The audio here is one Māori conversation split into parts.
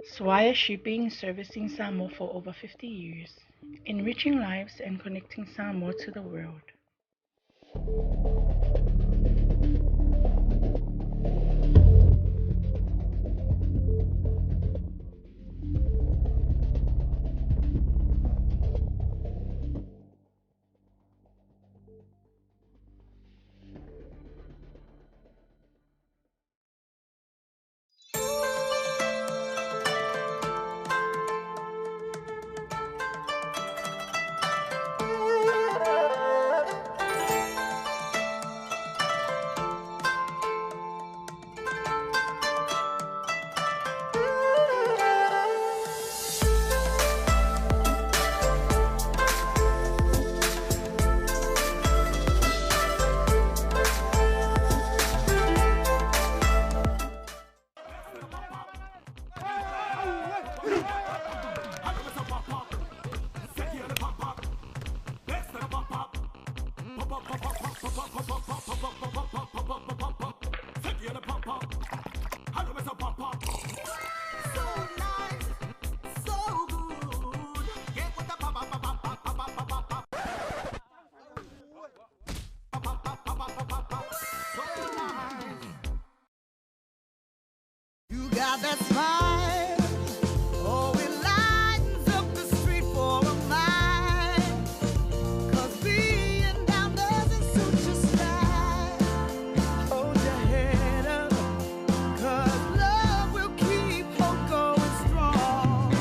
Swire Shipping servicing Samoa for over 50 years, enriching lives and connecting Samoa to the world. You got that smile, oh, it lightens up the street for a mile. 'Cause being down doesn't suit your style. Hold your head up, 'cause love will keep hope going strong.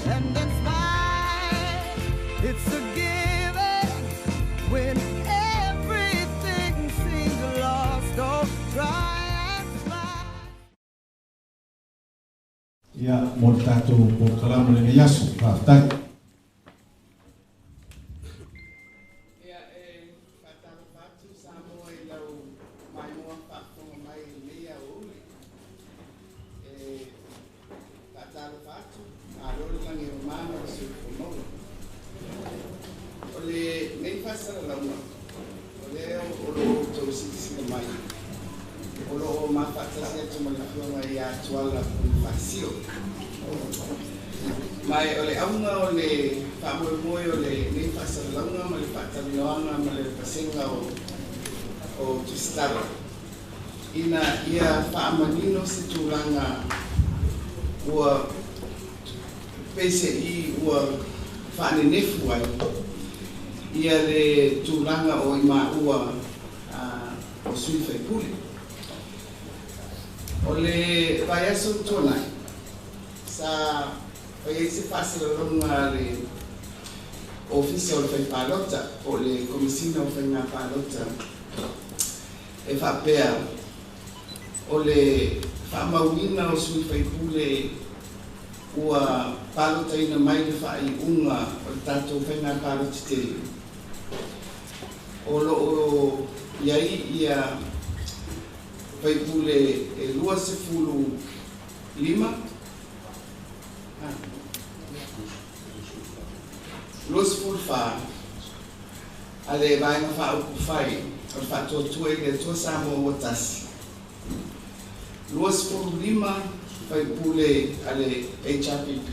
And then smile, it's a given when everything seems lost. Don't try. Ia mo tātou po kalama le yaso whātai. Ia whātaro whātu Samoa I lau mai moa whākonga mai mea uli. Whātaro whātu, a rolilangi o māna o sui whanau. O le nei whasara launga, o leo o lo tau sisi mai. O lo ma whātasi atu ma la whionga I a tuala whasio. Mai o le aunga o le whamoemoe o le nei whasaralaunga ma le whātariloanga ma le pasenga o Tustara. Ina ia whaamanino se tūranga ua pese I ua whaanenefu ai. Ia le tūranga o ima ua o sui whaipuli. O le vaiaso tonai, sa whai se whasaralonga le ofisa o le whaipalota, o le komisina o whainga palota, e whapea, o le whamauina o sui whaipule ua palota ina mai le whai unga o le tātou whainga palota te. O lo iai ia Whaipule e 2.5 2.5 ale vaenga whaupu whai o le whātua I le tua Samoa o tasi 2.5 Whaipule ale HRPP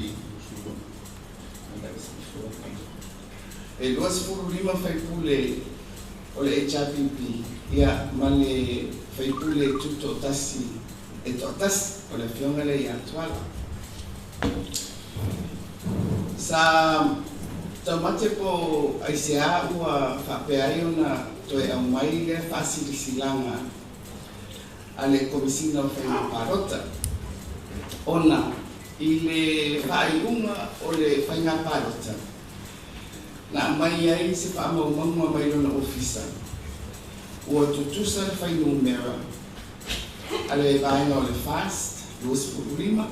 e 2.5 Whaipule o le HRPP ia ma le Whaipule tuto tasi e to tasi o le whionga le ia tuala. Sa taumate po aisea ua whapeai ona toe au mai le whasirisilanga a le komisina o whainga parota. Ona I le whaiunga o le whainga parota. Na mai ai se whaamaumangua mai lona ofisa. Ua tutusa le whai numera a le vaenga o le fast, 2.5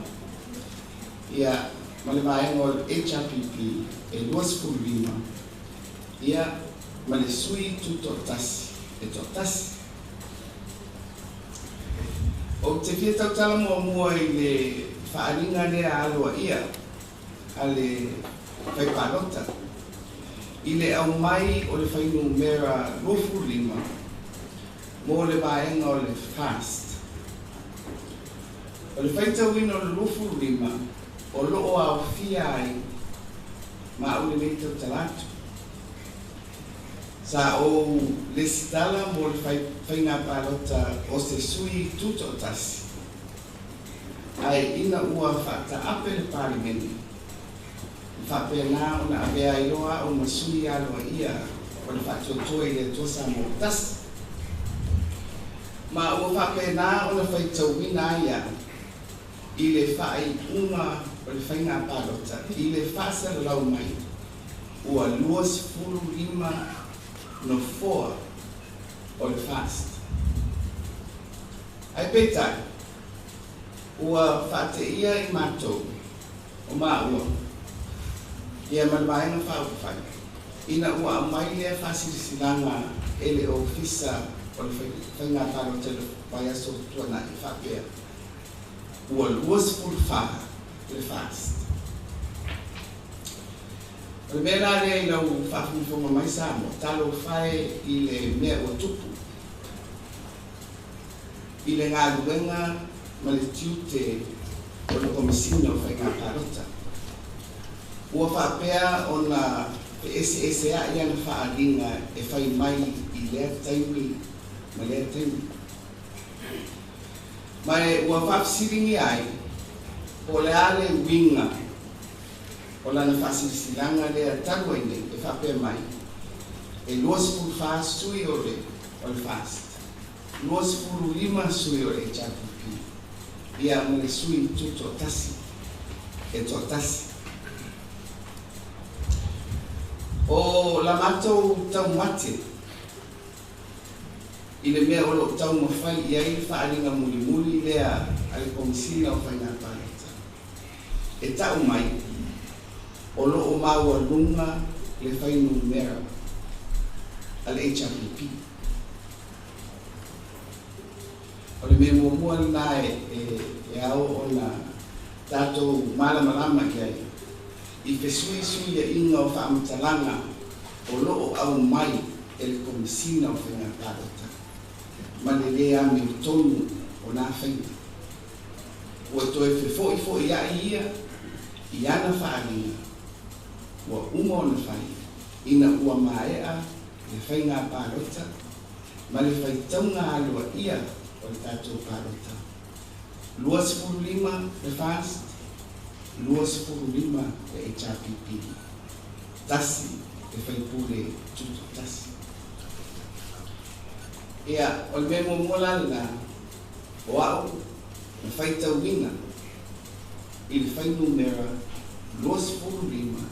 ia ma le vaenga o le HRPP e 2.5 ia ma le sui tuto tasi e to tasi. O te fia tautala mua I le whaaringa lea aloa ia a le whaipalota I le au mai o le whai numera 2.5 mo le vaenga o le fast. O le whaitawina o le 2.5 o loo au fia ai ma o le mei tau talatu. Sa o le sitala mo le whainga palota o se sui tuto o tasi. Ai ina ua whakta ape le parimeni. Whapena o na avea iloa o masui aloa ia o le whaktotoe le tosa mo tasi. Ma ua whapena o na whaitauina ia i le whai unga o le whainga palota, i le whasa lau mai, ua 25 no 4 o le fast. Ai petai, ua whate ia i mātou, o māua, ia malmaenga whauwhai, ina ua mai lea whasirisilanga ele o fisa o le whainga palota le whaiaso tuana i whapea. Ua 25 le fast. O le mea rea i lau whawhunfonga mai Samoa, talo whae i le mea o tupu. I le ngā ruenga ma le tiute o le komisina o whainga palota. Ua whapea o na ese a ia na whaaringa e whai mai i lea taimi ma lea taimi. Mai ua whapsiringi ai o le ale winga o lana whasirisilanga lea tarua ine e whapea mai e 25 sui o le fast 25 sui o le HRPP ia mo le sui tuto tasi e to tasi o la matou tau mate i le mea o lo tau mawhai i ai whaaringa muli lea ale komisina o whainga paleta. E tau mai, o lo o maua lunga le whainu mera ale HRPP. O le mea mua na e au o na tātou malama ki ai. I whesui ia inga o whaamatalanga o lo o au mai e le komisina o whainga paleta. Ma le lea me tonu o nā whainga. Ua toe whefo ia i ana whaaringa. Ua uma o na whai, ina ua maea le whainga pārota, ma le whaitaunga alua ia o le tātou pārota. 25 le fast, 25 le HRPP. Tasi le whaipule tutu tasi. Ia, o le mea mua na o au, na whaitauina i le whainu mera 25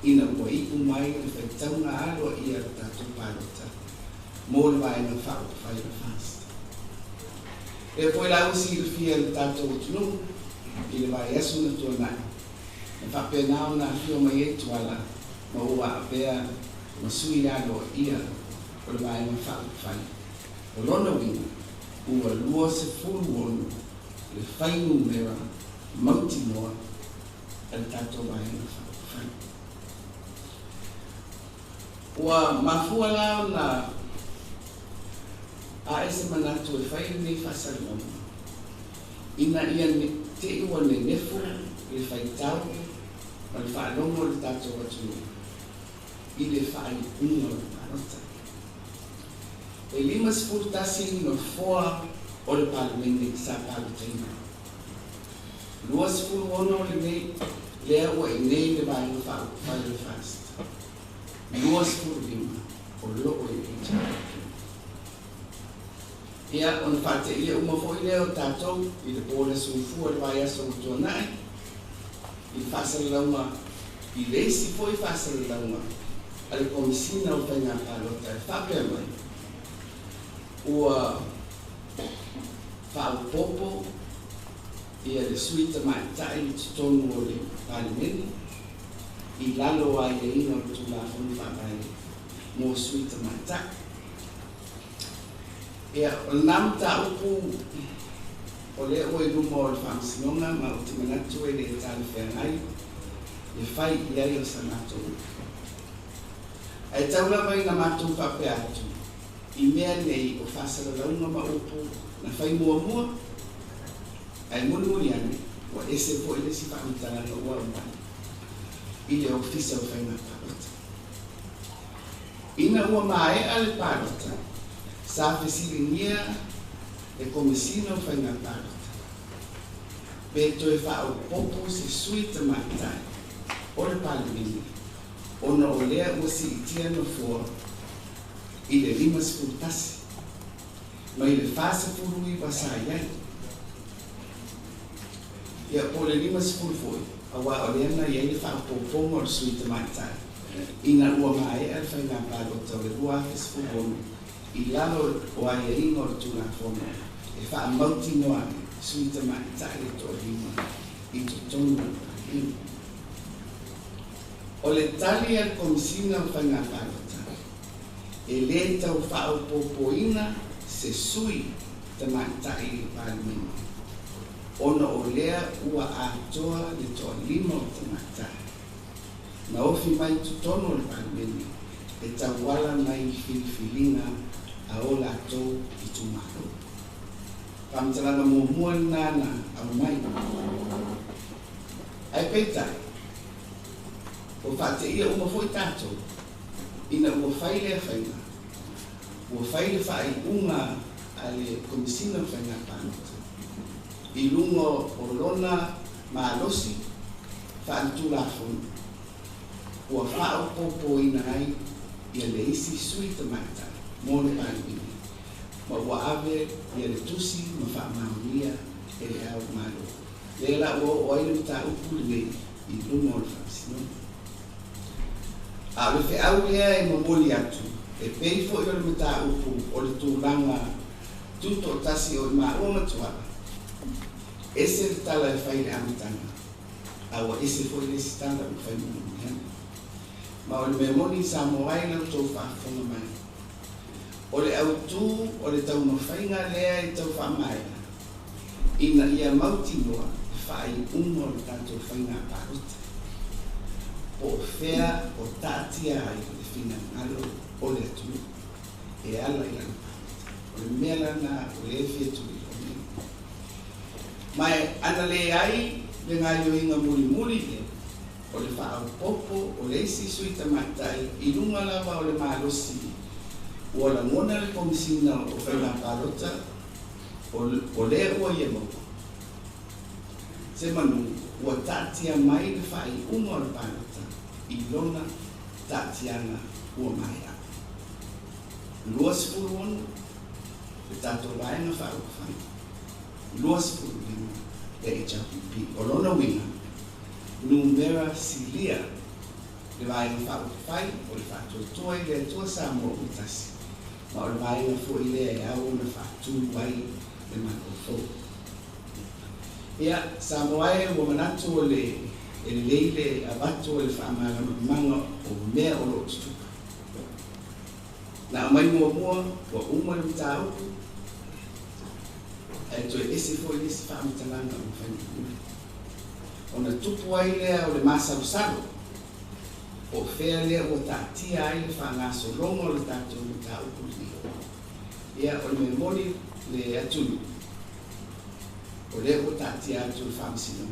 ina ua iku mai le whaitaunga aloa ia le tātou pārota mō le waenga whai le fast. E poe lau si le fia le tātou tunu i le vai asu na tuanai. E whapenao na fio mai e tuala ma ua apea ma sui aloa ia o le waenga whai. O lona winga, ua 21 le whainu mera mauti noa al tātou waenga whai. Ua mafua lao na a ese manatu e whai nei whasalama. Ina ia te iwa ne nefu le whai tau ma le whaalongo le tātou watu i le whai unga le parota. E 5 no 4 o le parlamenti sa palutaina. 21 o le nei lea ua i nei le vai whai le fast. 25 o loo i HRPP. Ia on whate ia uma fo i leo tātou i le pōle sufua le vai aso tuanai. I whasara launga, i leisi fo i whasara launga. Ale komisina o whainga palota e whapea mai. Ua whaupopo ia le suita mai tai i tutonu o le palimeni i lalo ai e ina o tula funu whakai mō suita mai tai. Ia o nam ta upu o le oe luma o le whamsinonga ma o te manatu e le tali whengai e whai i ai o sa mātou. Ai taula mai na mātou whape atu i mea nei o whasara launga ma upu na whai mua ai muni ane ua ese po ile si whaamitanga ua umai i le ofisa o whainga palota. Ina ua mae ale palota sa whesiringia e komisina o whainga palota. Pe toe whao popo se sui te matai o le palimini ona o lea ua si itia no fua i le 5 tasi ma i le fasa furui wasaiai. Ia po le 5 foi awa o leana iai le whaapoponga o le sui te matai. Ina ua mae al whainga palota o le ua fesfuronu i lalo o aia inga o le tūna fono e whaamauti noa sui te matai le to lima i to tonu ina. O le tali al komisina o whainga palota e le tau whaapopoina se sui te matai i palimini. Ona o lea ua atoa le toa lima o te matai. Na ofi mai tutono le palimini e tawala mai filifilinga a o latou i tumako. Pamtalanga mua nana au mai. Ai peitai. O whate ia uma foi tātou. Ina ua whaile a whainga. Ua whaile whai unga ale komisina whainga palota. I lungo o lona maalosi whaantulafonu. Ua whao popo ina ai ia le isi sui te matai mo le palimini. Ma ua ave ia le tusi ma whaamaunia e le au malo. Le la ua o aile mta upu le i lungo o le whaamsino. A le whiau lea e mamoli atu. E pei fo i o le mta upu o le tūlanga tuto o tasi o i maa ua matuara. Ese le tala e whaile amitanga. Awa ese fo i le sitanga u whaile mumuhena. Ma o le memoni sa moai lau tau whaafonga mai. O le autu o le tau mawhainga lea i tau whaamaina. Ina ia mauti noa e whaai ungo le tātou whainga parota. O fea o tātia ai o le whina ngalo o le atu. E ala i ana parota. O le mea lana o le efi atu i o mea. Mai ana le ai le ngai o inga muri le. O le whaau popo o le isi sui tamatai i lunga lava o le maalosi. Ua la ngona le komisina o whainga palota o le ua ia mau. Se manu, ua tātia mai le whai unga o le palota i lona tātiana ua mai a. Lua sifuru onu, le tātou vaenga whau whainga. Lua sifuru lima, le HRPP, o lona winga. Numera silia le vaenga whau whai o le whātua toa i le atua sa mo utasi. Ma o le vaenga fo i le e au le whātu wai le mako fo. Ia, sa moai ua manatu o le leile abatu o le whaamanga o mea o lo tutuka. Na mai mua ua uma le mta upu e toi ese fo i lesi whaamitalanga o whainga. Ona tupu ai lea o le masalusalo. O fea lea ua tātia ai le whangaso longo le tātou le tā upu li. Ia o le memori le atunu. O lea ua tātia atu le whamsino.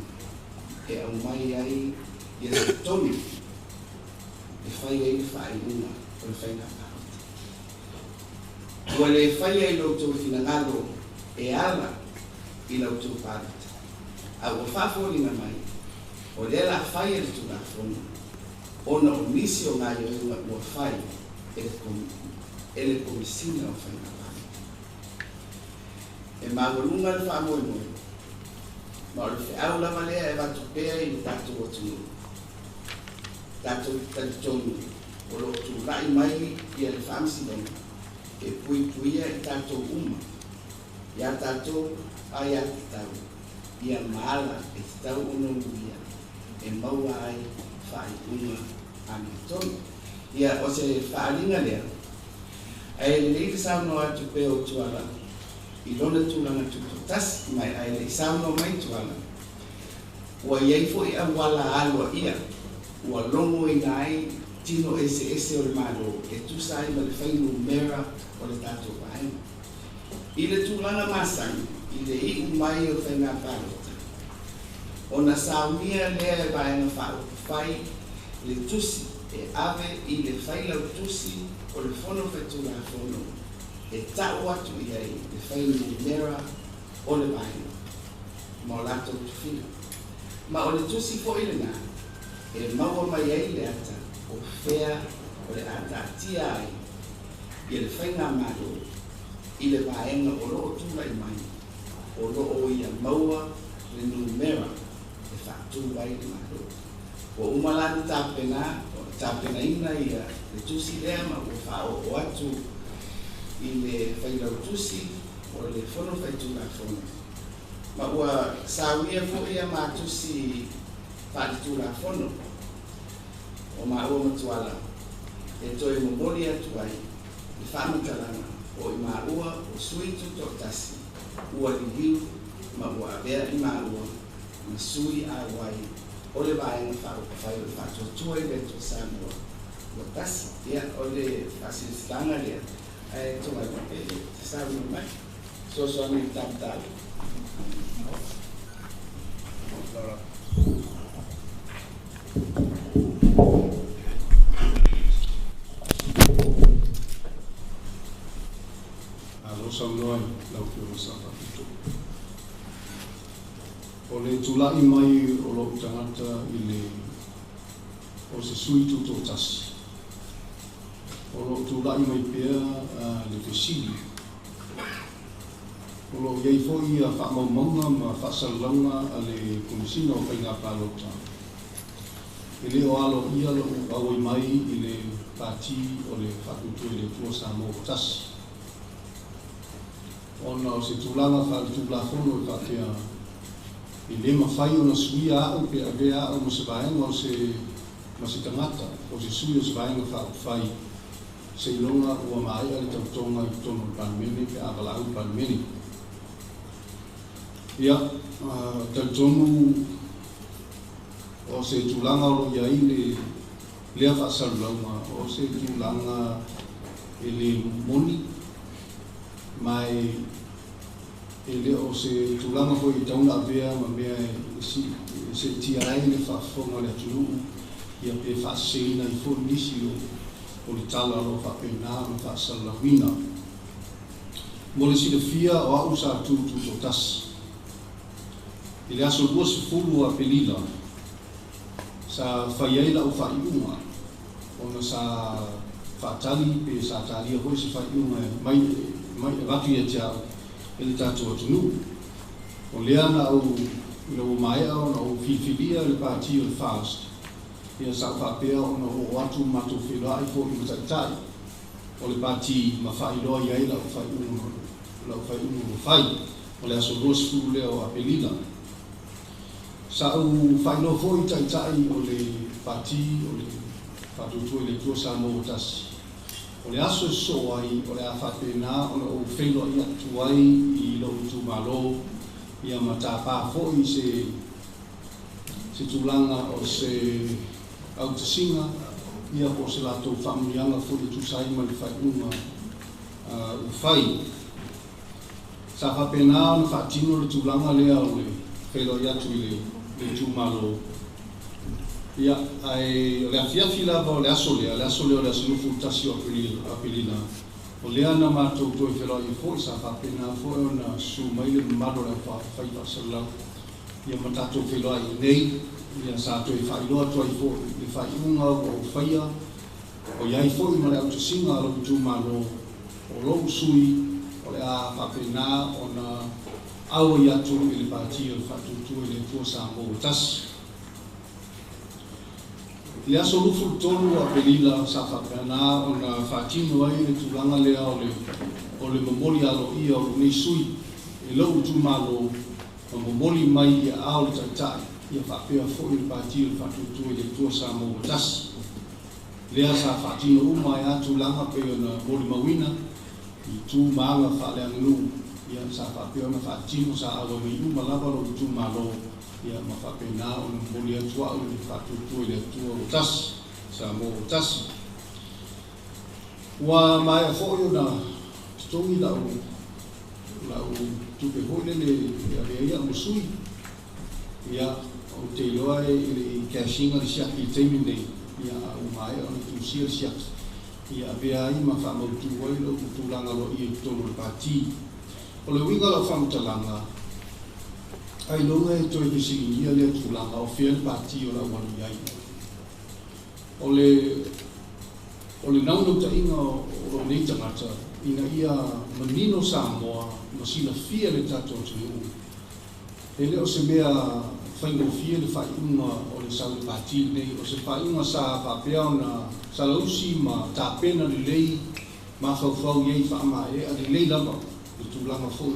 E au mai ai ia le tonu. E whai ai le whai unga o le whainga parota. Ua le whai ai loutou finangalo e ala i loutou parota. A ua whafolinga mai. O le la whai e le tūna whonu. Ona o nisi o ngā ioenga ua whai e le komisina o whainga parota. E mawalunga le whaamoi moi. Ma o le whiau lama lea e watu pēa i le tātou atunu. Tātou tatitonu. O lo tu rai mai i le whaamsinonga. E puia i tātou uma. Ia tātou ai ati tau. Ia maala e tau ono uia. E maua ai whai unga ane tonu. Ia o se whaalinga lea. Ai le leite sauno atu pe o tuala. I lona tūlanga tuto tasi mai ai le sauno mai tuala. Ua iei fo i awala alua ia. Ua longo i nai tino ese o le malo. E tusa ai ma le whainu mera o le tātou vaenga. I le tūlanga masang. I le i umai o whainga palota. Ona saunia lea e vaenga whai le tusi e ave I le whailau tusi o le whono whetula whono e tau atu I ai le whainu mera o le vaenga ma o lato tufina. Ma o le tusi fo I le ngā e maua mai ai le ata o whea o le ata atia ai I le whainga malo I le vaenga o loo tula I mai o loo ia maua le numera e whaatu wai le malo. O umalani tāpena ina ia le tusi lea ma o whao o atu I le whailau tusi o le whono whaitula whono. Ma ua sāwia fo ia ma tusi whaitula whono o ma ua matuala e toi momoli atu ai I whamatalanga o I ma ua o suitu to tasi ua liu ma ua avea I ma ua ma sui a wai o le vaenga whai o whatotua I leto Samoa o tasi ia o le whasilistanga lea e tonga e te Samoa mai so ni tamtali Saunoai lau ki o sa whakito. O le tulai mai o lo tangata I le o se suitu tō tasi. O lo tulai mai pēr le te sili. O lo iei foi a whakamaumanga ma whasalanga a le komisina o whainga pālota. I le o alo ia lo awai mai I le pāti o le whakutu I le tua Samoa o tasi. Ona o se tūlanga whaletula whono I whakea I le mawhai o na suia au pe avea au ma se vaenga o se tangata o se sui o se vaenga whai se ilonga ua maia le tautonga I tono Panemene pe avalau Panemene. Ia, tautonu o se tūlanga o lo iai le lea whaasalulaunga o se tūlanga E le moni mai e le o se tulanga foi I tauna avea ma mea se tiarai le whaafonga le atunu ia pe whaaseina I fo nisi o le tala lo whaapena ma whaasalawina. Mo le silafia o au sa tutu o tas. I le aso lua se fulu a pelila sa whaiaila o whaiunga ona sa whaatali pe sa talia hoi se whaiunga mai ratu ia tiao e le tātou atunu. O lea na au ina o mai au na o whiwhiria le pāti o le fast. Ia sa whapea o na o atu mato whiloa I fōi mataitai. O le pāti ma whailoa iai lau whaiunu o whai. O le aso rosi furu lea o apelila. Sa au whailoa fōi taitai o le pāti o le whatutua I le tua Samoa o tasi. O le aso so ai o le awhapena o o whenua I atu ai I lo utu malo ia matapa foi se tūlanga o se autasinga ia o se lato whamunianga foi tu sai ma le whainunga u whai. Sa whapena na whaatino le tūlanga lea o le whenua I atu I le tu malo. Ia, ai le afiafi lava o le aso lea o le aso nufu tasi o apelina. O lea na mātou toi whelao I fōi sa whapena fōi o na su mai le maro le whai whasalau. Ia matatou whelao I nei, ia sa toi whailoa toi fōi le whaiunga o whaia. O iai fōi ma le autasinga alo tu mano o lou sui o le a whapena o na aua I atu I le pāti o le whatutu I le tua Samoa o tasi. Le aso lufu tolu a pelila sa whapena o na whaatino ai le tūlanga lea o le momoli alo ia o nei sui e lau tu malo o momoli mai ia ao le taitai ia whapea fōi le pāti o le whatutu I le tua Samoa o tasi. Lea sa whaatino uma e a tūlanga pe o na moli mawina I tū maanga whaaleanginu ia sa whapea o na whaatino sa awa mi uma lava lo tu malo ia ma whapena o na moli atua o le whatutu I le tua o tasi, Samoa o tasi. Ua mai a whoi o na tongi lau tupe hoi le avea ia o sui. Ia o te loa i cashinga le siak i teimi nei ia umai o tu sia siak ia vea ai ma fa mo tu wai lo tu langa lo i tonu le pati o le winga lo fa mtalanga ai longa e toi kisi ia le tu langa o fiel pati o la wani ai o le nau no ta inga o nei tangata ina ia manino Samoa ma sina fia le tato tu e leo se mea whaingo fia le whaiunga o le sau le pati nei o se whaiunga sa whapea na sa lausi ma ta pena le lei ma whauwhau iei whaama e a le lei lama le tūlanga whau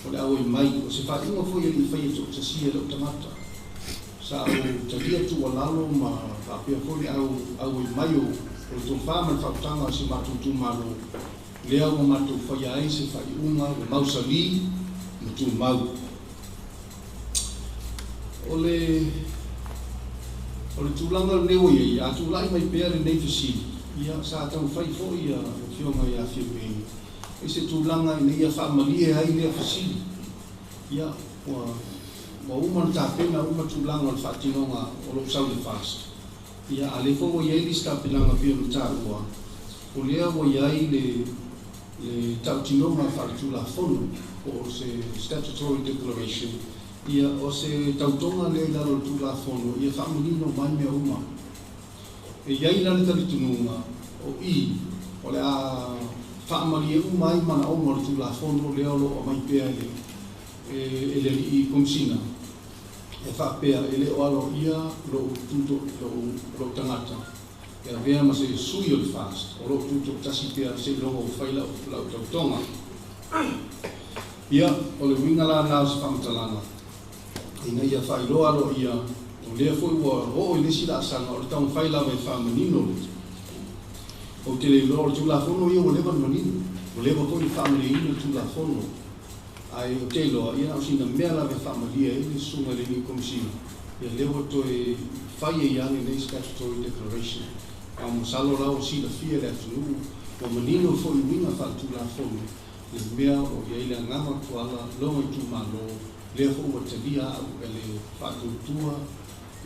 o le au e mai o se whaiunga whau iei whai e tok tasia leo tamata sa au talia tu walalo ma whapea whau le au e mai o le tō whama le whautanga se matutu malo lea o matu whai ai se whaiunga le mausali le tū mau o le tūlanga leo ia a tūlai mai pēr nei whasi ia sa tau whai fo ia whionga ia whiope e se tūlanga i nei a whaamalie ai lea whasi ia wa uman tā pena uma tūlanga o le whatinonga o lo sau le fast ia a le fo o iei li sta penanga pia no tā ua o lea o iei le tau tinonga wharitula fono o se statutory declaration ia o se tautonga le lalo tula fono ia whaamulino mai mea uma e iai lale talitununga o i o le a whaamali e uma i mana oma le tula fono le alo o mai pea e le i komsina e whaapea e le o alo ia lo tuto lo tangata e a vea ma se sui o le fast o lo tuto tasi pea se longo whaila o lau tautonga ia o le winga la nao se whaamatalanga ina ia whailoa lo ia o lea foi ua o i lesi la asanga o le tau whai lawa e whaamanino o te le loa o tula fono ia o lewa manino o lewa foi whaamale ino tula fono ai o te loa ia o sina mea lawa e whaamalia e le sunga le ni komisina ia lewa to e whai e iange nei statutory declaration a masalo rao sina fia le atunu o manino foi winga wha tula fono le mea o ia ile ngama tuala longa i tu malo le ho o te via ele whātutua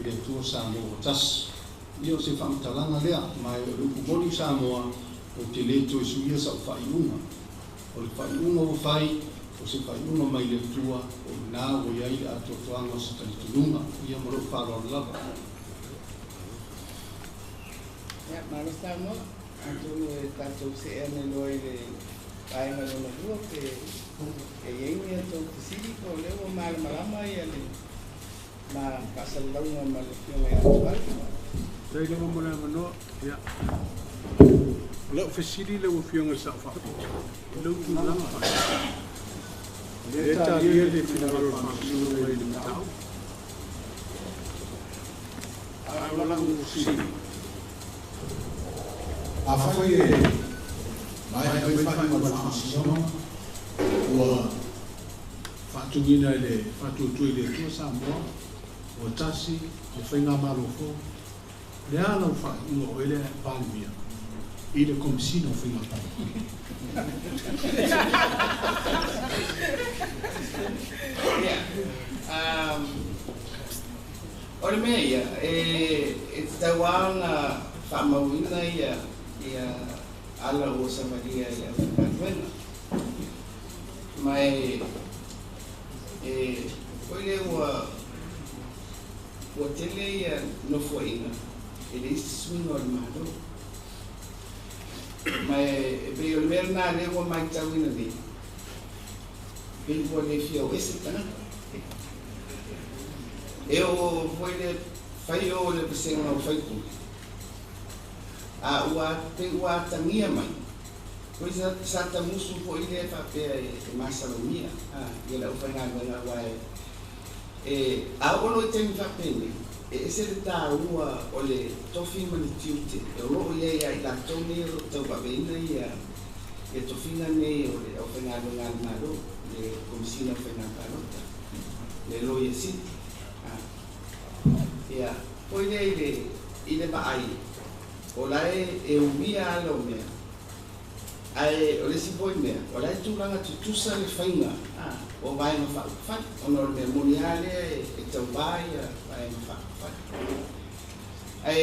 i le tua Samoa tas. Io se whamtalanga lea, mai o rupu moni Samoa o te le to e suia sa whaiunga. O le whaiunga o whai, o se whaiunga mai le tua, o nā o iai le ato toanga sa talitununga, ia moro whāroa lava. Ia, mara Samoa, atu e tātou se ane loi le paenga lona rua ke iei mea tau tisiri ko leo malama ia le ma pasalaunga ma le whionga ia tuari. Tei lewa mora manoa, ia. Leo whesiri lewa whionga sa whaki. Leo tu langa whaki. Le ta lia le whingaro whaki mai le matau. Ai wala usiri. A whai e mai ai whai ma whaki ua whaatungina le whaatutui le tua Samoa o tasi le whainga marofo le ala o whainga o ele palmia i le komisina o whainga palmia. Ore mea ia, e tauanga whamauina ia ala o Samaria ia whakatuena. Mai oile ua tele ia nofoaina e le isi swinga o le mahalo mai e pe o le mea nā le ua mai tauina le pe ua le fia o ese tanaka e o foi le fai o le pesenga o fai ku a ua tangia mai pois sa tamusu po ile fa pe masalomia ia la ufa nga wae a ono te mi fa pe se ta ua ole tofi mani tiute ro ia ia la toni ro to ba bena ia tofi nga ne ole ufa nga ngalo le komisina fa nga parota le lo ia si ia po ile ba ai ola e umia lo mea ai o le sipoi mea o lai tūlanga tutusa le whainga o vai ma whakawhak ono le moniale e tau vai vai ma whakawhak ai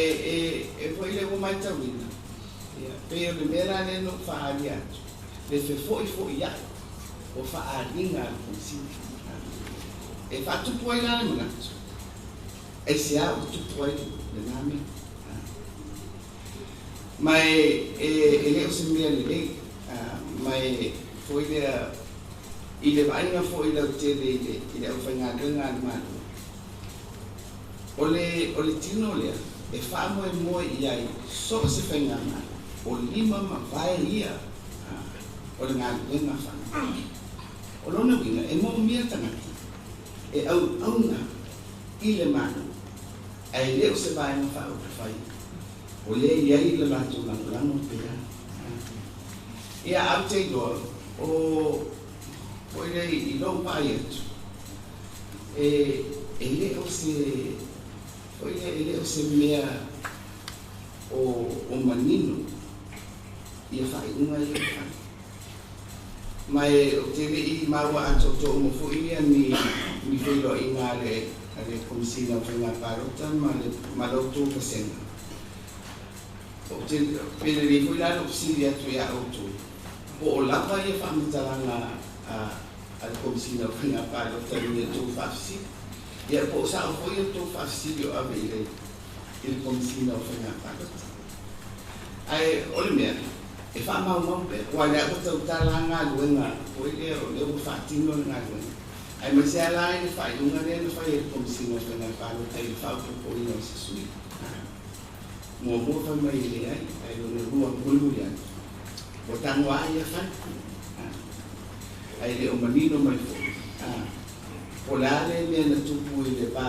e foi le o mai tawina pe o le mera le no whaari atu le foi ia o whaaringa al konsini e whatupu ai lana manatu e se a o tupu ai le nami mai e le o se mea le mai foi le i le vainga foi le tele i le whainga renga al manu o le tino lea e whaamo e moe i ai so se whainga manu o lima ma vai ia o le ngā renga whanga o lona winga e mo mia tangata e au nga i le manu ai leo se vainga whao ka whai o le iai le matu lango pera ia au te doa o le i lo pai atu e leo se ele o se mea o manino ia whainga i o whai mai o te i maua ato to mo fo ia ni whailo i ngā le komisina o whainga parota ma lauto pasenga o te pere le fo ilano pisiri atu ia auto o lapa ia whamitalanga al komisina o whainga parota ni e tō whafisi ia po sa o foi to fasilio a vele il komisina o whainga parota ai ole mea e wha mau pe wale a kota utala ngā luenga o ile o leo whaatino ngā luenga ai ma se ala e whai lunga rea na whai il komisina o whainga parota i whau po ina o se sui mua whai mai ile ai luna rua mulu ia o tango ai a whai ai le o manino mai fo o lale mea na tupu i le pā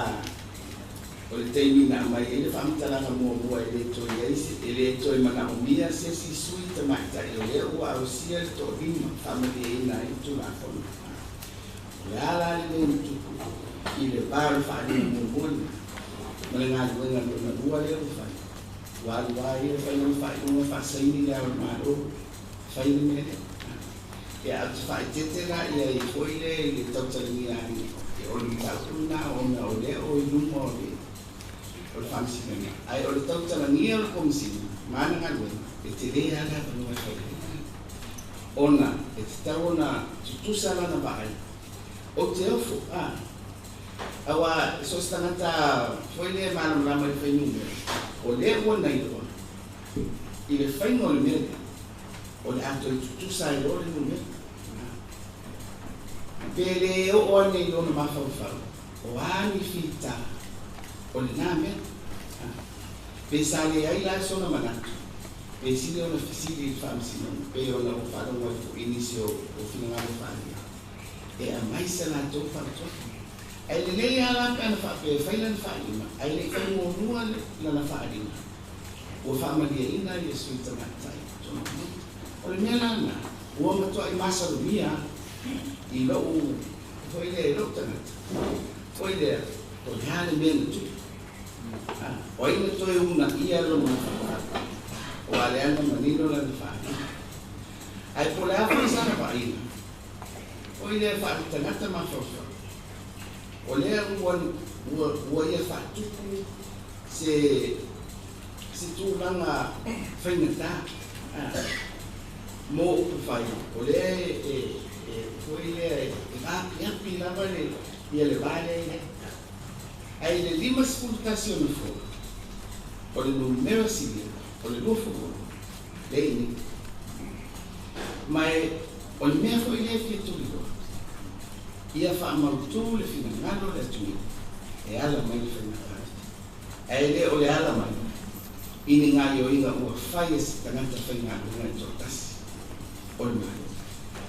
o le teimi na mai e le whaamitalanga mua e le toi eisi e le toi mana o mia se si sui te maitai o le ua o sia le to rima whamari e ina i tu la kona o le ala le na tupu i le pā le whaari mua ma le ngā luenga luna rua le o whai wālu wāi e whai nau whai unga whasaini le au maro whai le mele e a te whai tetera ia i hoi le i le tautaringi ani o le tautuna o na o le o i luma o le whamsina ni. Ai o le tautarangia o le komisina, mana ngā lua, e te rea ala panua whaile. Ona, e te tau ona tutusa lana vai, o te ofo, awa, so se tangata whaile mana marama i whainunga, o le ua nei loa, i le whainga o le mele, o le ato i tutusa i o le numere. Pele o ane i lona mawhawhau, o ani whita, o le nā mea. Pe sale ai la sona manatu, pe sile ona fisili i whamsina, pe ona o whanonga i fo inisio o whinangaro whanea. E a maisa nā tō whanatoa. Ai le lei ala ka na whape, whailan whainga, ai le kai mō nua lana whainga. O whamalia ina i a suita matai. O le mea lana, ua matua i masarumia, i lau whaile e lau tangata. Whaile o le hane mea na tupu. O ina toi una ia lo na whakaka. O aleana manino la na whainga. Ai po le hawa sana whainga. O ina e whaakitangata mawhawha. O lea ua ia whaatupu se tūranga whaingata. Mō upu whai. O lea foi le api lava le ia le vale ai le lima spultazione fu o le numero civile o le lufo le ini mai o le mea foi le fietuligo ia fa mautu le finangalo le tui e ala mai le finangalo ai le o le ala mai ini ngā yo inga ua whai esi tangata finangalo ngai tōtasi o le mai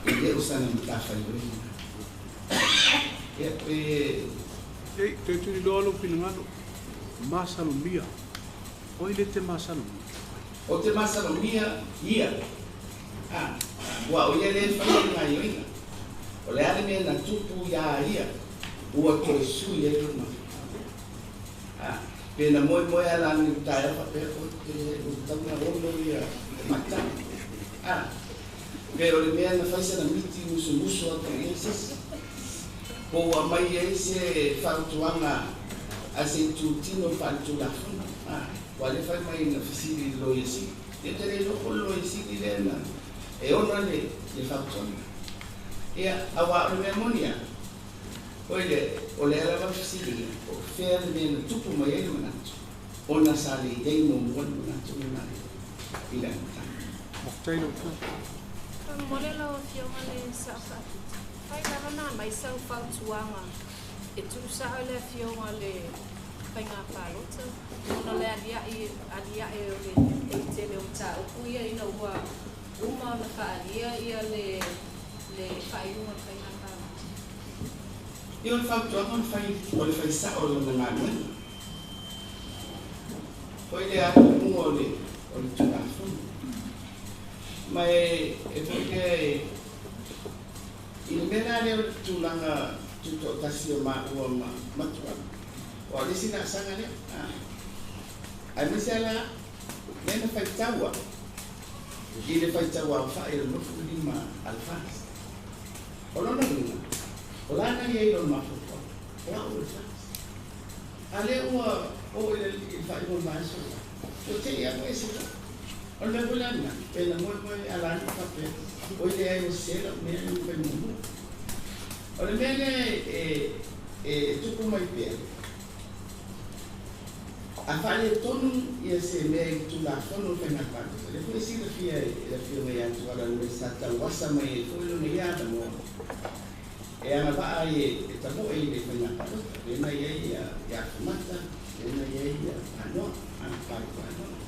e usana mtafa ibrahima e te tui lolo pinangalo masalumia o ile te masalumia o te masalumia ia wa o ia le whainga ioina o le ale mea na tupu ia ia ua koe sui e runa pena moe ala ni tae apa pe o te tauna rono ia mata Pero le mea na faisa na miti musu a krisis. Po a mai e se whautuanga a se tūtino whautulafuna. Wale whai mai na fisiri lo isi. E tere loko lo isi ki le na. E ona le whautuanga. Ia, awa o le mea monia. Oile, o le ala wa fisiri. O whea le mea na tupu mai e manatu. Ona sa le iei mo mwani manatu manari. Ila na Taino Morela o fionga le sa whakita. Whai rana mai sau whautuanga. E tu sa le fionga le whainga whalota. Ona le alia e o le e te leo ta o kuia ina ua uma na whaalia ia le whaiunga whainga whalota. Ia le whautuanga o le whaisa o le ngāmua. Koe le atu mungo o le tūnafuna. Mai e porque il mena le tulanga tuto tasio ma o matua o ale sina sanga le ai misala mena faitawa ile faitawa fa ile no fulima alfas o no o la na ye no ma fo o ale o ile fa no ma so o te ya pues o le bulana pela mo ala ni papel o le ai o sela me ni pe mundo o le mele tu como ai pe a fale tonu ia se me tu la fono pe na parte le foi si le fia me ia tu ala le sata wasa mai foi lo ne ia da mo e ana ba ai e tamo e le pe na parte le na ia ya mata le na ia ano an pai ano.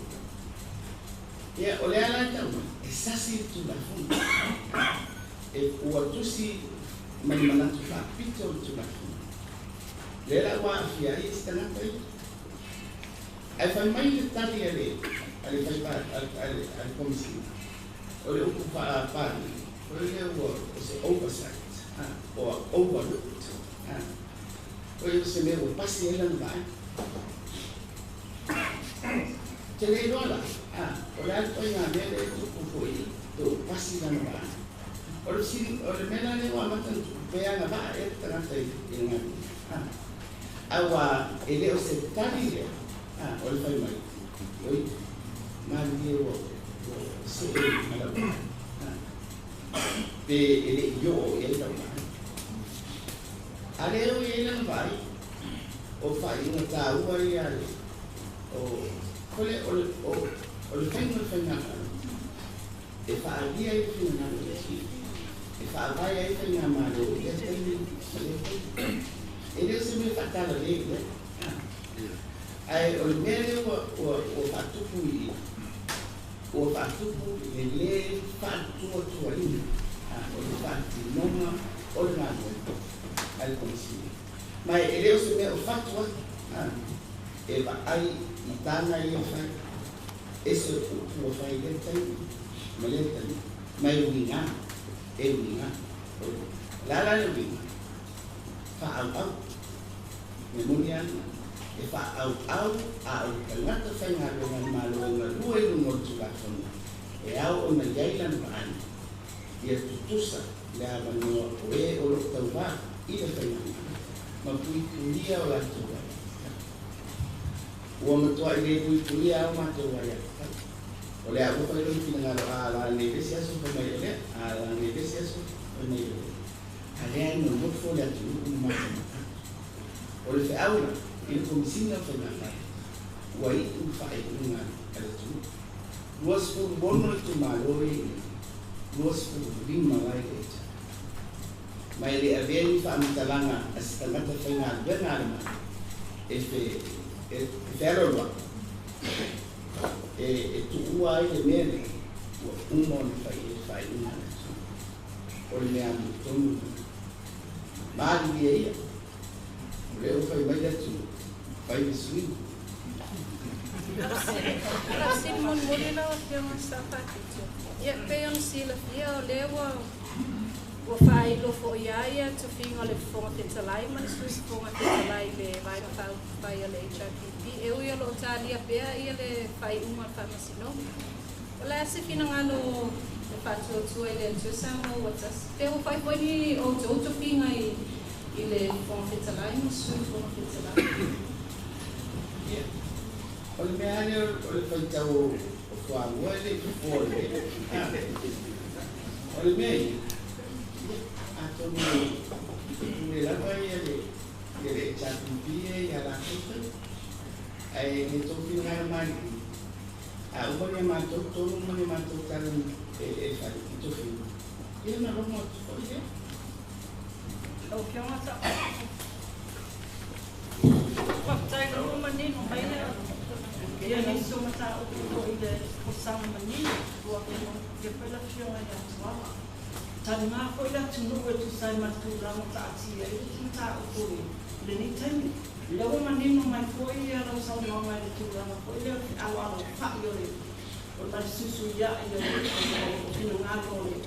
Ia o le ala tau e sasi tu la funa e ua tusi mai manatu whapito tu la funa le la wa fia i stanata i ai whai mai le tari ale whai pa ale komisina o le uku pa pari o le ua o se oversight o overlooked o le se me ua pasi e lan vai te le rola o le alto ina mele tuku foi to pasi lan vai o le mena le ua matan pea na va e tanata i nga awa ele o se tari le o le fai mai oi mali o se e mala pe ele yo e ta mai ale o ele lan vai o fai na ta ua i ale o kole o le fai na e fa alia i fina na e fa vai ai fina ma lo e ele se me fatala le ai o mele o fatupu i o fatupu le fatu o ali o fatu noma o na al consili mai ele o se me o fatu e va ai itana i fai esse o fai le tai maleta mai winga e winga la le winga fa au memoria e fa au a kalata fa nga lo malo nga lue no tuka fona e au ona yaila no an ia tutusa le avano e o lo tauva i le fa ma pui kulia o la tuka o ma toa ile pui kulia o ma toa ya o le au fa lo fina nga la negocia so fa mai le a la negocia so fa mai le ale no mo fo la tu ma o le fa au il komisina fa na fa wai u fa e una ala tu was fu bono tu maloi was fu lima lai e mai le aveni fa mitalanga astamata fa na benarma e ferro e tu uai le mele un mon fa una o le amo tonu mali ia le fai mai da tu fai sui Ala sin mon morena o fionga sa whakita. Ia peon sila fia o lewa o whai lo fo iaia tu finga le fonga te talai mani sui fonga te talai le vaina whai a le HIPP e uia lo talia pea ia le whai uma whamasino o le ase fina ngano whātua i le tua Samoa watasi. Te o whai koe ni o te otopinga i le whangawhetalai, ma sui whangawhetalai. O le mea ane o le whaitau o whaangua le pupore. O le mea i, atonu le lava i le tāpupie i a la kuta. Ai le topi ngā mani. A umane mātou, tonu umane mātou taran e whare ki topi. Ia na rongo atu koi e? O kia ngata. Whaktai rongo manino, mai lea. Ia ni sumata o kuto i le kosama manino. Ua ke pela fionga i atuala. Tani ngā koe la tunu e tu sai matu ramo ta ati e tu ta o koe. Le ni taimi. Lewa manino mai koe ia rau sau maunga le tu ramo koe lea ki awalo whaki o le. O tari susu ia i le o pino ngāko le.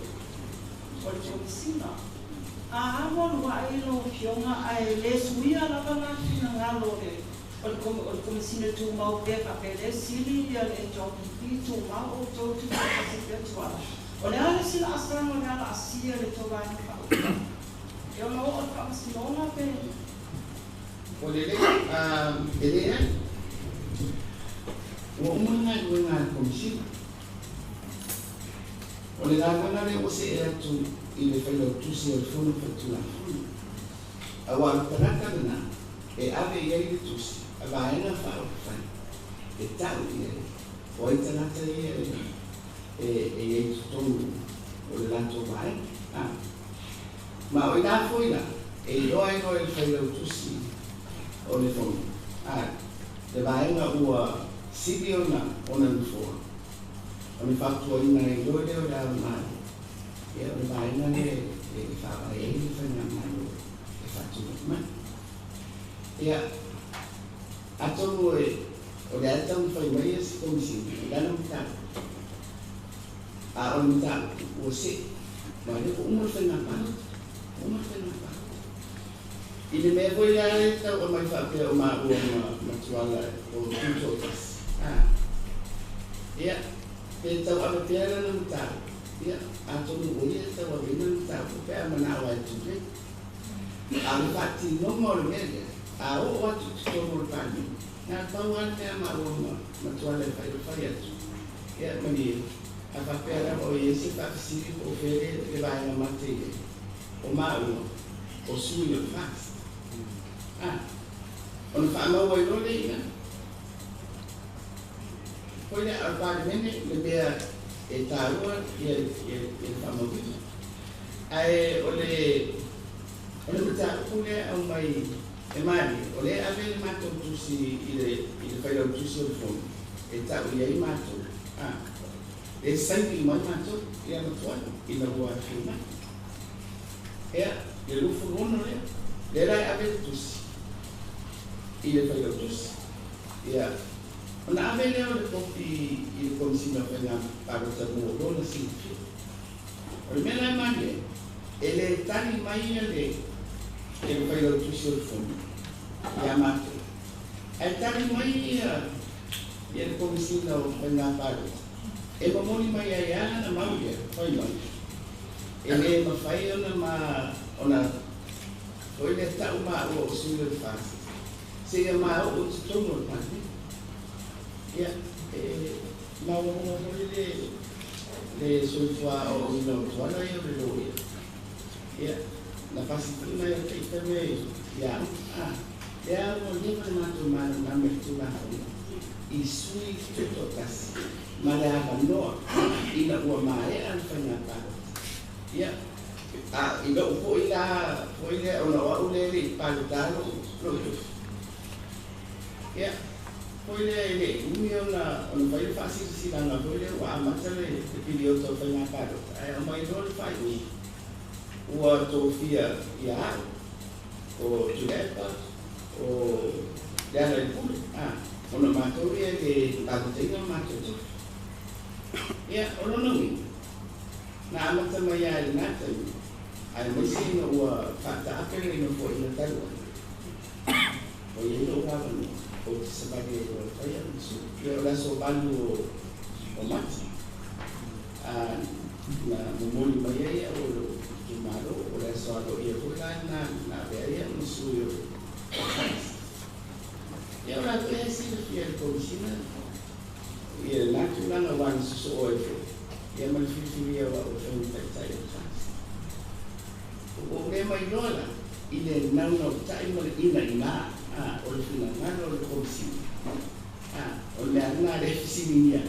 O le komisina. A awalo wa ilo fionga ai le suia lava ngā pina ngālo le. O le komisina tu mau pepa pe le sili ia le joki pi tu mau o tau tu kasi pe tuala. O le ale sila asrama o le ala asia le toga i whao. E o o le whakasilona pe. O le elea, ua umanga i ue ngā komisina. O le ngāngana le o se e atu i le whailau tusi o le whono whaitula whono. A wāru tanaka rana, e ave i ai le tusi, a vāenga whao whai, e tau i ai, o i tanata i ai, e ai tutonu o le lato vāenga. Ma o i nā whoina, e i roa i roa i le whailau tusi, o le whono. Le vāenga ua siri ona nufoa. O le whaktua ina i roe leo le awa mai. Ia o le vāenga le whawai e le whainga mai o le whatua mai. Ia, atonu o le atau whai mai e si komisini, i lana mtau. A o le mtau, ua se, ma le ko umar whainga mai. Umar whainga mai. I le mea koe lea e tau o mai whapea o maa ua matuala o tutotas. Ia, e tau awa pea lana mtau. Ia, atonu o ia tau awa ina mtau, ko pea manawa e tupe. A le whati nonga o le mea lea, a o atu tutomo le pani. Nā pau ane mea maa ua matuala e whai atu. Ia, mani, a whapea lana o ia se whakasiri o where le vaenga mate e. O maa ua, o sui o whaks. O na whaamau ai role ina. Koe le ar pāre mene, le mea e tārua i e whaamau ina. Ai o le mata kule au mai e mari, o le ave le mātou tusi i le whailau tusi o le whono. E tau i ai mātou. E sangi mai mātou i ana tuana, i na rua whiuna. Ea, le lufu rono lea, le rai ave tusi. I le whailau tusi. Ia, o na ave leo le kopi i le komisina whainga parota mua rona sinfi. O le mea lai mani e le tani mai le whailau tusi o le whono. Ia mātou. E tani mai i le komisina o whainga parota. E mamoni mai ai ana na mau ia, whai mai. E le mawhai ona o le tau maa ua o sui o le whasi. Se ia maa o te tono o pani. Ia, maa ua mua hoi le soifua o ina o tuana ia o le lo ia. Ia, na pasi tuna ia te ita mei, ia, ia o lima mātou maa me tuna hoi. I sui tuto kasi. Ma le ava noa, ina ua maa e an whainga parot. Ia, ina upo ina, po ina ona wa ule le parotalo, lo tufu. Ia, po ina ele, umi ona whaile whaasiri silanga, po ina ua amatale te pili o tau whainga parot. Ai, o mai role whai ui, ua tō fia i a o tulepa, o leara i pule. Ona mātou ia ke tākoteina mātou tufu. Ia, ono nui. Na amata mai ai nata i. Ai mai sina ua whata apere ina po ina tarua. O ia ino urawa no. O te sabari e ua whaia nisu. Ia o laso bandu o mati. na mumuli mai ai o kimaro o le soado ia pula na beia no suyo ia ora pe si le komisiona ia natulanga wan so oefe ia mal fifiria wa o tai o le mai nola ile nana tai mo ina o le fina ngano le komisiona o le ana le fisinia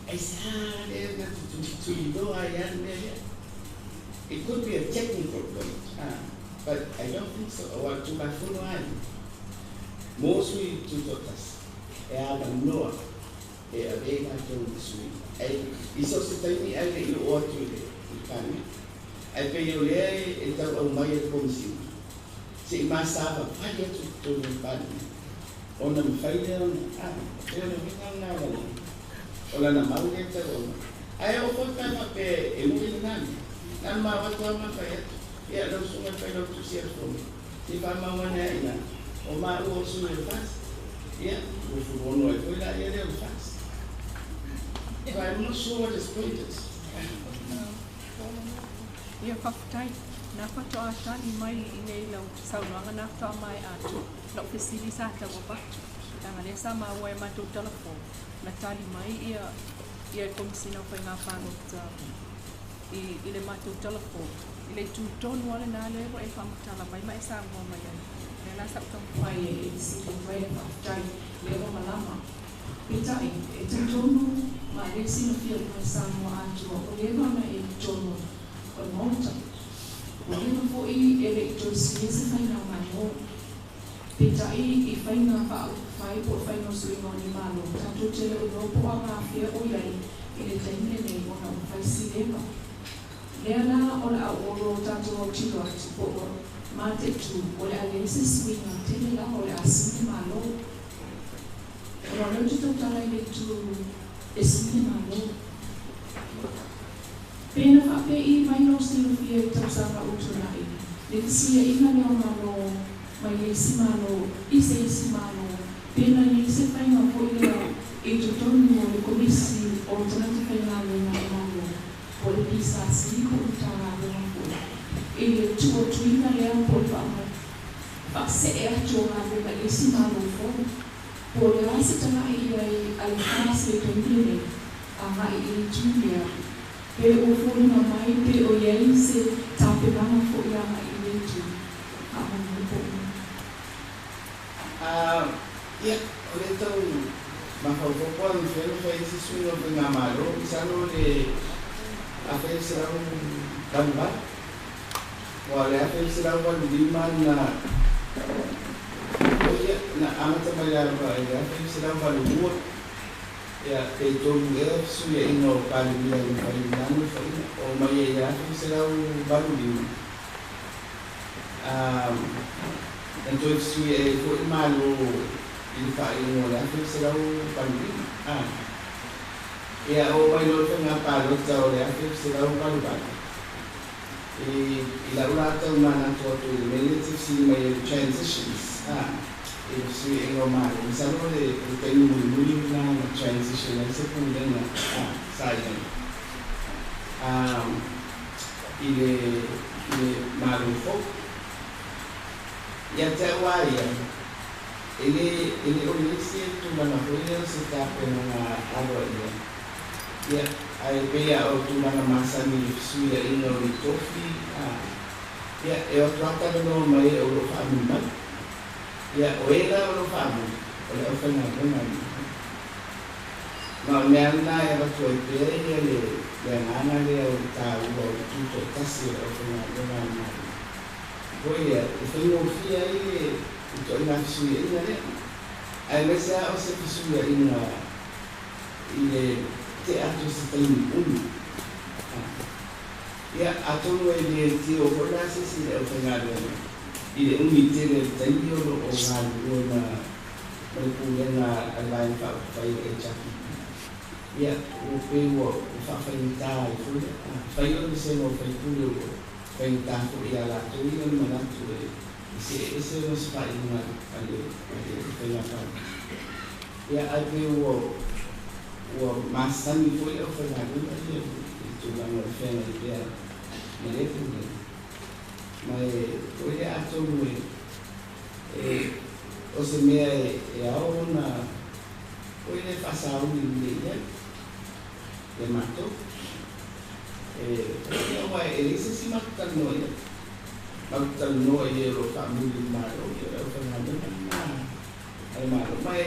ai sa le na tu do ayan le it could be a technical point but I don't think so or to my full line mostly to totas e a noa e a vega to sui ai iso se tai ai le o tu le ikani ai pe yo le e ta o mai e komisiona se masava paia tu le pani ona me faile ona eu não me nada ona na mau le ta ona ai o ko ta pe e mo le nani nan ma wa to ma fa ya lo su me fa lo tu si fo si fa ma wana ina o ma o su le fas ya o fu bono e foi la ya le fas but I'm not sure what his point is. Ia whaktai, nā whatoa tani mai I nei lau saunoanga nā whatoa mai atu, lau whesiri sa tawa patu. Tanga le sa maua e matou telefon, na tali mai ia komisina whai ngā whanota I le matou telefon. I le tūtonu ale nā lewa e whamatala mai mai sa mua mai ai. Le nā saptamu mai e siri mai e whaktai lewa malama. Pitai, e tūtonu ma le sino fia mai sa mua atu o lewa na e tūtonu o mauta. O lewa fo I e le ito sinese whai ngā mai o. Pitai I whai ngā whai po whai ngā sui ngā ni malo. Tātou tele o nopo a ngā fia o iai I le taimine nei o ngā whai si lewa. Lea la o le au oro tātou au tilo atu po o mā te tū o le alese sui ngā tele la o le asini malo. O la rau te tautara I le tū e sini malo. Pena whape I mai no stilo fia I tausanga utunai. Le kisia ina leo malo, mai le isi malo, isi malo. Pena I se whainga po I lea I tutonu o le komisi o tanati whainga le ngā malo. O le pisa siko utara le ngā I le tuo tuina lea po le whaama. Whase e atu ngā le ngā isi malo fo. Po le rasa tanga I ai ale whaase e tombile a ngā I tunia. Pe o fōruna mai pe o iei se tāpe mana fo I anga I le tu. A hana po. Ia, o le tau mawhaupopo an whenu whai si sui o ngā malo. Isano le afe serau tamba. Wa le afe serau wa lima na ia na amata mai la wa le afe serau wa lua. Ya te tolu e sui e ino pali mia I whai nanu whai o mai e afe serau baru lima. Então sui e ko I malo I whai ino le afe serau baru lima. Ia o mai no te ngā pārota o le afe serau baru baru. I la ura tau mana tōtu I relative si mai e transitions. I sui e ngō māre. I saro le tenu muli na transition. I se pūlenga sai nei. I le māru fō. Ia te awaia. Ele o lisi e tu mana hoia se tāpe ngā aroa ia. Ia, ai pea o tu mana masani sui e ino I tofi. Ia, e o tuata no mai e o lo whaamu mai. Ia, o e la o lo whaamu. O le o whainga runga. Nga o mea na e watu ai pea ia le ngana le o tā ua o tuto tasi o whainga runga. Ko ia, e whainga o fia I to ina fisui ina le. Ai mesa o se fisui ina I le te atu se taimi unu. Ia atonu e le te o hola se si le o whaingare ana. I le uni te le taimi o ngāru o na pūlenga alai whai e chaki. Ia o peu o whawhainita I fule. Whai o le se mo whai pule o whainita ko I ala to I o manatu e ese no se whai ina ale whainga. Ia ai peu o masani foi o whainga I tula whanga whenga I pia me le pune. Mai oe atonu o se mea ao na oe le whasauni me le mato. Oe e se si makutano ia. Makutano ia lo whamuli maro ia o whangamena. Ai maro mai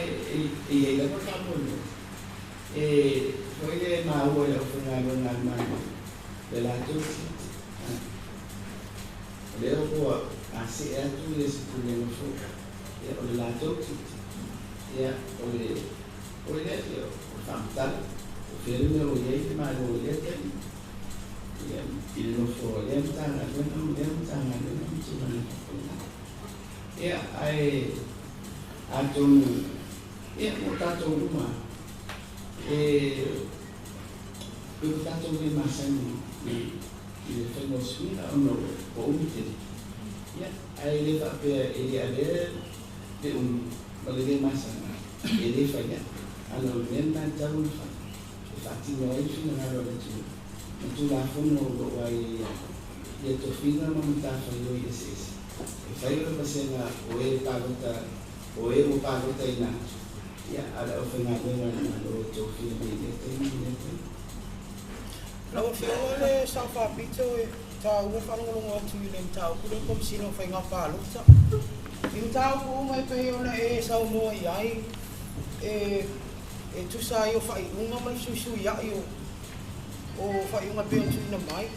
e la whakamunu. Oe le maua le o whangamena mano. Le la tusi. Leo kua asi atu ia se pune no fo. Ia o le la tusi. Ia o le leo o whamtala. O whirime o iei maro o iei. Il lo fo le tanga ia ai atun ia mo tato uma o tato le masani il tengo sfida o no o umite ia ai le pape e ale de le masana e le fanya ano nenda talu fa fatti noi fino a ora tu tu la fono wai ia to fina mamta fa yo ese e fai lo pasena o e palota ina ia ala o fena na lo to fina te la o fiole sa fa pito e ta u fa no tu le ta ku le kom sino fa nga palota in ta ku mai pe ona e sa mo ai e tu sa yo fa unga mal susu ya yo o fa unha pe tu na mai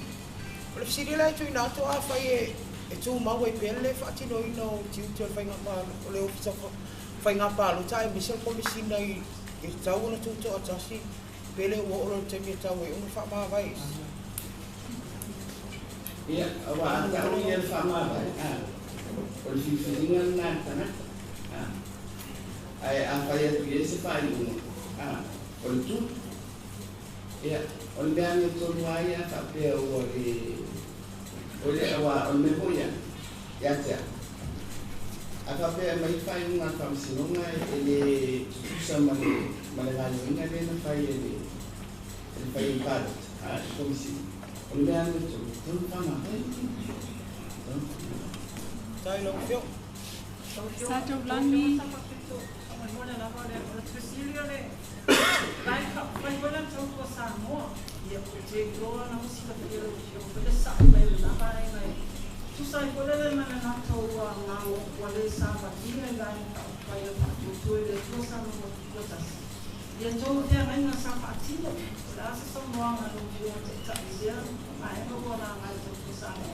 o le siri lai tu na to a fa e tu ma we pe le fa ti no ino ti tu fa nga pa o le ofisa fa nga pa lo tai mi se ko mi sina I ta una tu to atasi pele o lo te mi ta we un fa ma vai ia awa ata o ia fa ma vai o le fifinga na tana ai a fa ia tu ese fa I o le tu ia o le mea to mai a whapea o le awa o le mehoia ia tea a whapea mai whai unga whamsinonga e le tutusa ma le ngālinga le na whai e le whai I parot a komisi o le mea to tonu whama tai lo fio Sato Blangi Vai quella troppo samo, io che trovo una musica che io quelle sape la fare mai. Tu sai quella del nato a quale sabattina dai fai tu le tue sanno cosas. Io trovo che a me non sabattina, la se sono buona non più tutta sia, ma è non buona mai tutto samo.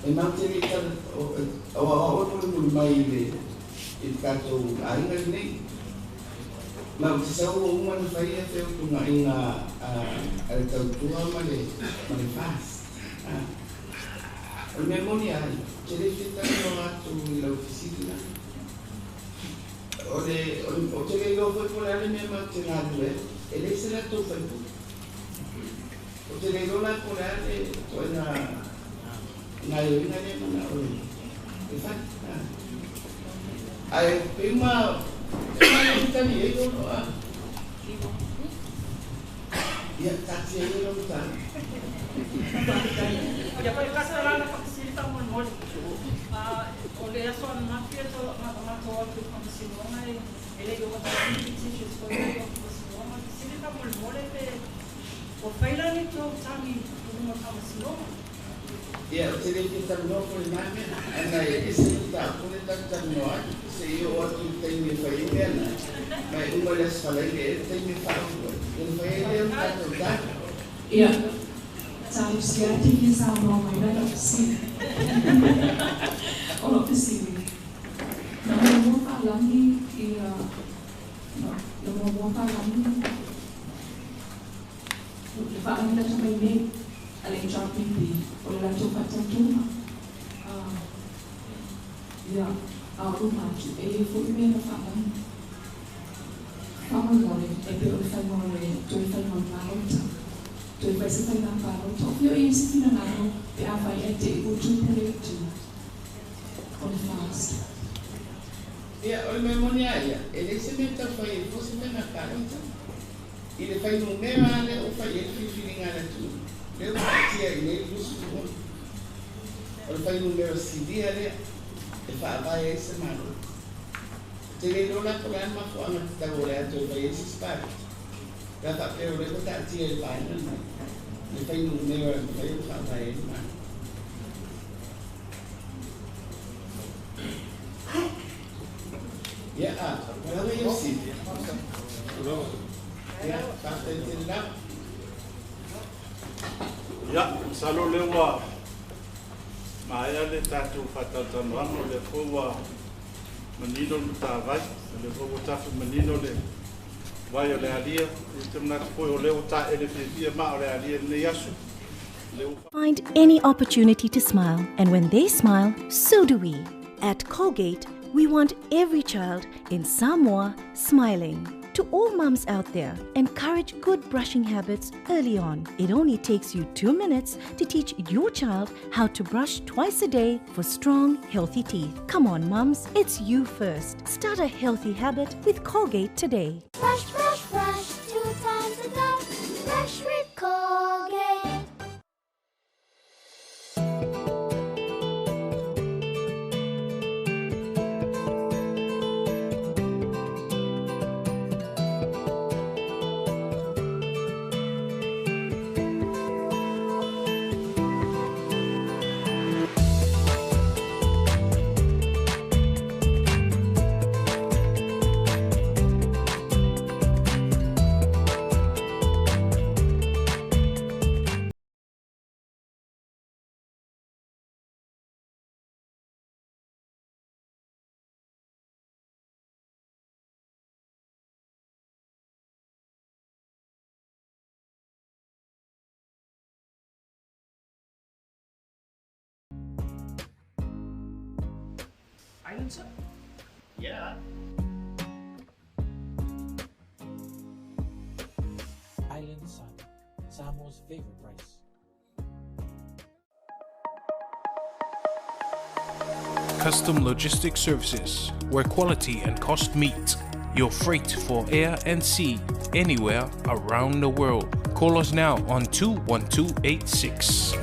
e mantenita o mai le il cato ainga nei ma se sa o uma no fai e feo tu mai na a tua male fast o memoria che le fitta no atu la oficina o che le lo foi por ale me mantenado e le se la tu fai o che le lo la por ale to na yo ina le mana o e fa ai prima kita ni yo no ya taxi yo no ta ya poi casa la facilità molto o le aso ma pietro ma to come si nome e le go da ci ci sto io ma facilità molto per o fai la ni to tami come si nome ya se le kita no por nada ana ese ta por ta no se yo otro tengo fai bene ma uma das falei tenho falo eu fai un ta Ja, zou schiati che sa no mai da sì. O lo che sì. Non mo parlami no, non mo parlami. Le fa anche da me alle giorni o la tua fattura. Ja, automatisch. E io fui meno parlami. Famole e per famole, tu fai non tu vai se fai na paro to io insisto na no pe a vai e te o tu progetto on fast ya o memoria ya ele se meta fai fosse bem na cara I le whai mea le o whai e whiwhiringa le tu. Le o tia I le lusu mo. O le whai mea sidia le e whaavai e se maro. Te le rola ko le ama ko anga te tau le atu e whai e si spari. Ka whapeo le ko ta tia e whaina na. Le whai mea le whai o whaavai e se maro. Yeah, well, you see. Yeah, Ya, salo lewa. Maia le tatu whatatanwano le kowa manino ta vai, le kowa tafu manino le vai o le alia, I tamna koe o leo ta ele whiwhia ma o le alia ne yasu. Find any opportunity to smile, and when they smile, so do we. At Colgate, we want every child in Samoa smiling. To all mums out there, encourage good brushing habits early on. It only takes you 2 minutes to teach your child how to brush twice a day for strong, healthy teeth. Come on, mums, it's you first. Start a healthy habit with Colgate today. Brush, brush, brush, 2 times a day. Brush with Colgate. Island Sun? Yeah. Island Sun, Samoa's favorite rice. Custom Logistics Services, where quality and cost meet. Your freight for air and sea, anywhere around the world. Call us now on 21286.